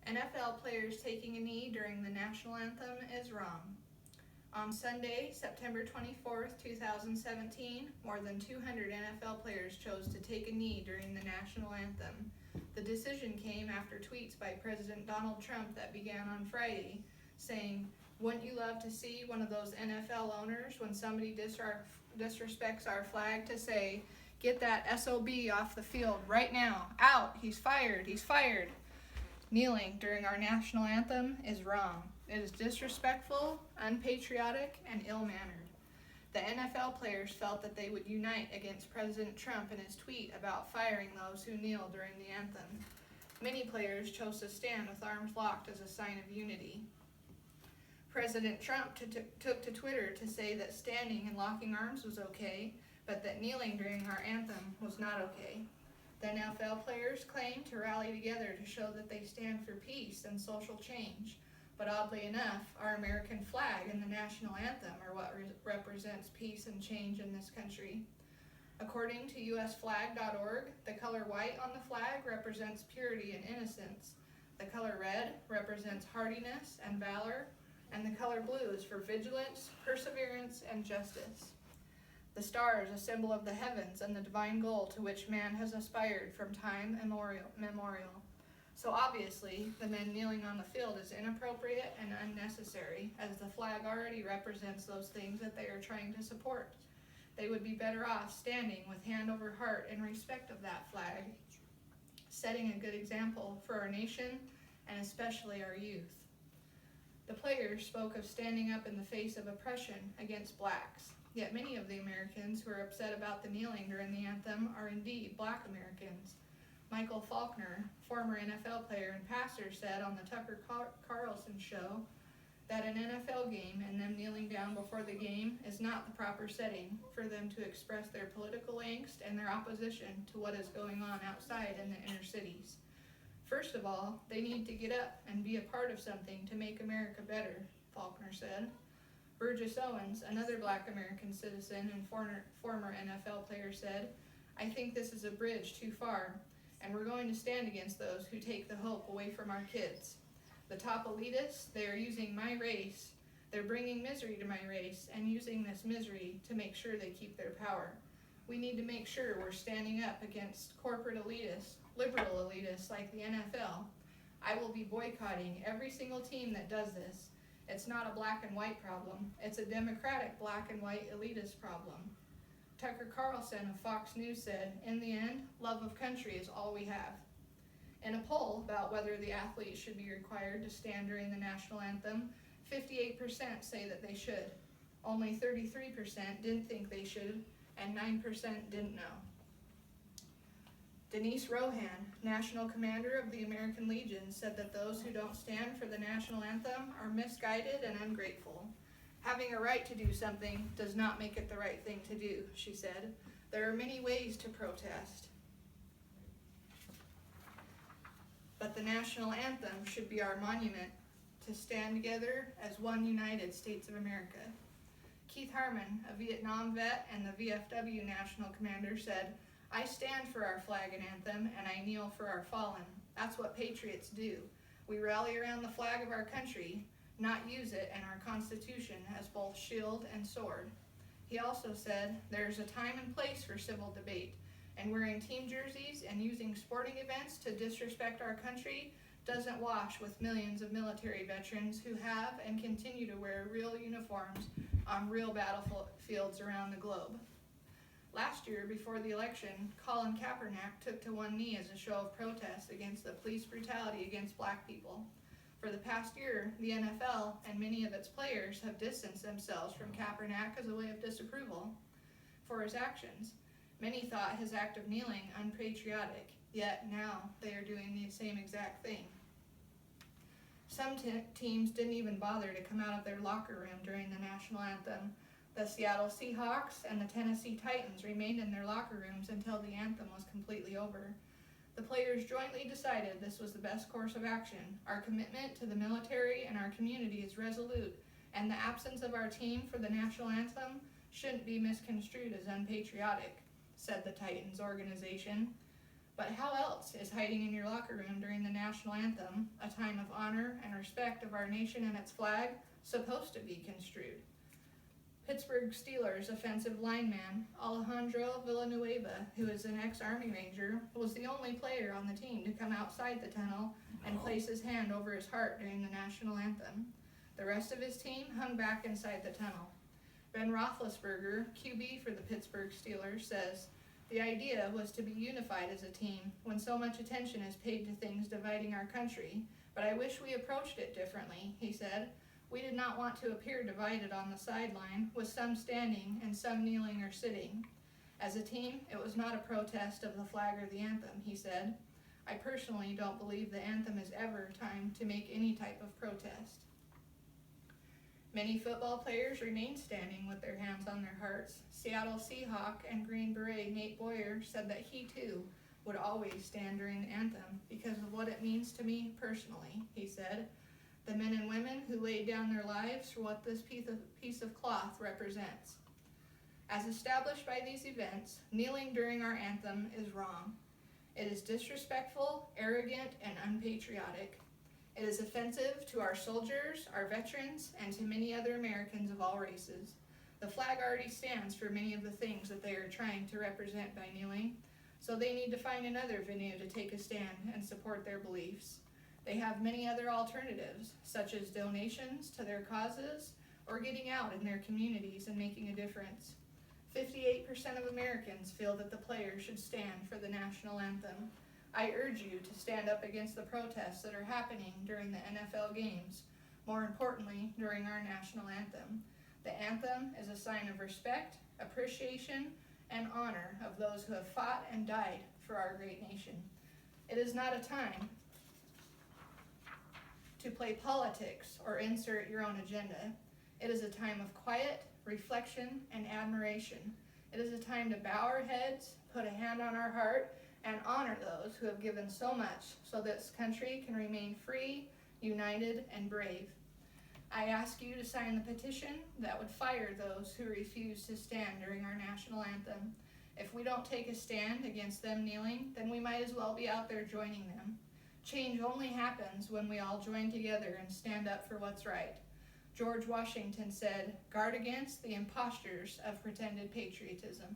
NFL players taking a knee during the national anthem is wrong. On Sunday, September 24th, 2017, more than 200 NFL players chose to take a knee during the national anthem. The decision came after tweets by President Donald Trump that began on Friday, saying, "Wouldn't you love to see one of those NFL owners, when somebody disrespects our flag, to say, 'Get that SOB off the field right now. Out. He's fired. He's fired.' Kneeling during our national anthem is wrong. It is disrespectful, unpatriotic, and ill-mannered." The NFL players felt that they would unite against President Trump in his tweet about firing those who kneel during the anthem. Many players chose to stand with arms locked as a sign of unity. President Trump took to Twitter to say that standing and locking arms was okay, but that kneeling during our anthem was not okay. The NFL players claim to rally together to show that they stand for peace and social change. But oddly enough, our American flag and the national anthem are what represents peace and change in this country. According to usflag.org, the color white on the flag represents purity and innocence. The color red represents hardiness and valor, and the color blue is for vigilance, perseverance, and justice. The star is a symbol of the heavens and the divine goal to which man has aspired from time immemorial. So obviously, the men kneeling on the field is inappropriate and unnecessary, as the flag already represents those things that they are trying to support. They would be better off standing with hand over heart in respect of that flag, setting a good example for our nation and especially our youth. The players spoke of standing up in the face of oppression against blacks, yet many of the Americans who are upset about the kneeling during the anthem are indeed black Americans. Michael Faulkner, former NFL player and pastor, said on the Tucker Carlson show that an NFL game and them kneeling down before the game is not the proper setting for them to express their political angst and their opposition to what is going on outside in the inner cities. First of all, they need to get up and be a part of something to make America better, Faulkner said. Burgess Owens, another black American citizen and former NFL player, said, "I think this is a bridge too far, and we're going to stand against those who take the hope away from our kids. The top elitists, they are using my race. They're bringing misery to my race and using this misery to make sure they keep their power. We need to make sure we're standing up against corporate elitists, liberal elitists like the NFL. I will be boycotting every single team that does this. It's not a black and white problem. It's a democratic black and white elitist problem." Tucker Carlson of Fox News said, "In the end, love of country is all we have." In a poll about whether the athletes should be required to stand during the national anthem, 58% say that they should. Only 33% didn't think they should, and 9% didn't know. Denise Rohan, National Commander of the American Legion, said that those who don't stand for the national anthem are misguided and ungrateful. "Having a right to do something does not make it the right thing to do," she said. "There are many ways to protest, but the national anthem should be our monument to stand together as one United States of America." Keith Harmon, a Vietnam vet and the VFW National Commander, said, "I stand for our flag and anthem, and I kneel for our fallen. That's what patriots do. We rally around the flag of our country, not use it and our Constitution as both shield and sword." He also said, "There's a time and place for civil debate, and wearing team jerseys and using sporting events to disrespect our country doesn't wash with millions of military veterans who have and continue to wear real uniforms on real battlefields around the globe." Last year, before the election, Colin Kaepernick took to one knee as a show of protest against the police brutality against black people. For the past year, the NFL and many of its players have distanced themselves from Kaepernick as a way of disapproval for his actions. Many thought his act of kneeling unpatriotic, yet now they are doing the same exact thing. Some teams didn't even bother to come out of their locker room during the national anthem. The Seattle Seahawks and the Tennessee Titans remained in their locker rooms until the anthem was completely over. The players jointly decided this was the best course of action. Our commitment to the military and our community is resolute, and the absence of our team for the national anthem shouldn't be misconstrued as unpatriotic, said the Titans organization. But how else is hiding in your locker room during the national anthem, a time of honor and respect of our nation and its flag, supposed to be construed? Pittsburgh Steelers offensive lineman Alejandro Villanueva, who is an ex-Army Ranger, was the only player on the team to come outside the tunnel and place his hand over his heart during the national anthem. The rest of his team hung back inside the tunnel. Ben Roethlisberger, QB for the Pittsburgh Steelers, says, "The idea was to be unified as a team when so much attention is paid to things dividing our country, but I wish we approached it differently," he said. "We did not want to appear divided on the sideline, with some standing and some kneeling or sitting. As a team, it was not a protest of the flag or the anthem," he said. "I personally don't believe the anthem is ever timed to make any type of protest." Many football players remain standing with their hands on their hearts. Seattle Seahawk and Green Beret Nate Boyer said that he too would always stand during the anthem because of what it means to me personally, he said. "The men and women who laid down their lives for what this piece of cloth represents." As established by these events, kneeling during our anthem is wrong. It is disrespectful, arrogant, and unpatriotic. It is offensive to our soldiers, our veterans, and to many other Americans of all races. The flag already stands for many of the things that they are trying to represent by kneeling, so they need to find another venue to take a stand and support their beliefs. They have many other alternatives, such as donations to their causes or getting out in their communities and making a difference. 58% of Americans feel that the players should stand for the national anthem. I urge you to stand up against the protests that are happening during the NFL games, more importantly, during our national anthem. The anthem is a sign of respect, appreciation, and honor of those who have fought and died for our great nation. It is not a time to play politics or insert your own agenda. It is a time of quiet, reflection, and admiration. It is a time to bow our heads, put a hand on our heart, and honor those who have given so much so this country can remain free, united, and brave. I ask you to sign the petition that would fire those who refuse to stand during our national anthem. If we don't take a stand against them kneeling, then we might as well be out there joining them. Change only happens when we all join together and stand up for what's right. George Washington said, "Guard against the impostures of pretended patriotism."